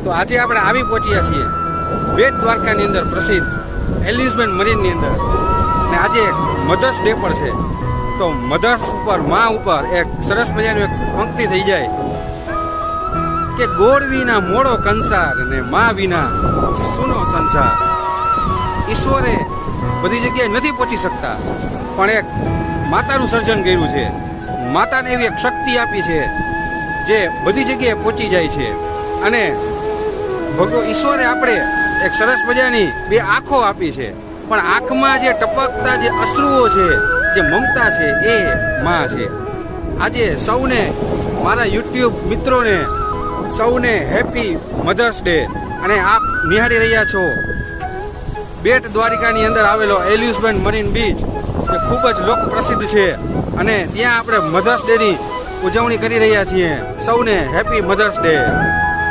તો આજે આપણે આવી પહોંચ્યા છીએ બેટ દ્વારકાની અંદર પ્રસિદ્ધ એલ્યુઝમેન્ટ મરીનની અંદર, ને આજે મધર્સ ડે પર છે. તો મધર્સ ઉપર મા ઉપર એક સરસ મજાની એક પંક્તિ થઈ જાય કે ગોળ વિના મોડો કંસાર ને મા વિના સૂનો સંસાર. ઈશ્વરે બધી જગ્યાએ નથી પહોંચી શકતા, પણ એક માતાનું સર્જન કર્યું છે. માતાને એવી એક શક્તિ આપી છે જે બધી જગ્યાએ પહોંચી જાય છે. અને ઈશ્વરે આપણે એક સરસ મજાની બે આંખો આપી છે, પણ આંખમાં જે ટપકતા જે અશ્રુઓ છે, જે મમતા છે, એ માં છે. આજે સૌને, મારા યુટ્યુબ મિત્રોને સૌને હેપી મધર્સ ડે. અને આપ નિહાળી રહ્યા છો બેટ દ્વારિકાની અંદર આવેલો એલ્યુઝમેન્ટ મરીન બીચ, જે ખૂબ જ લોકપ્રસિદ્ધ છે. અને ત્યાં આપણે મધર્સ ડેની ઉજવણી કરી રહ્યા છીએ. સૌને હેપી મધર્સ ડે.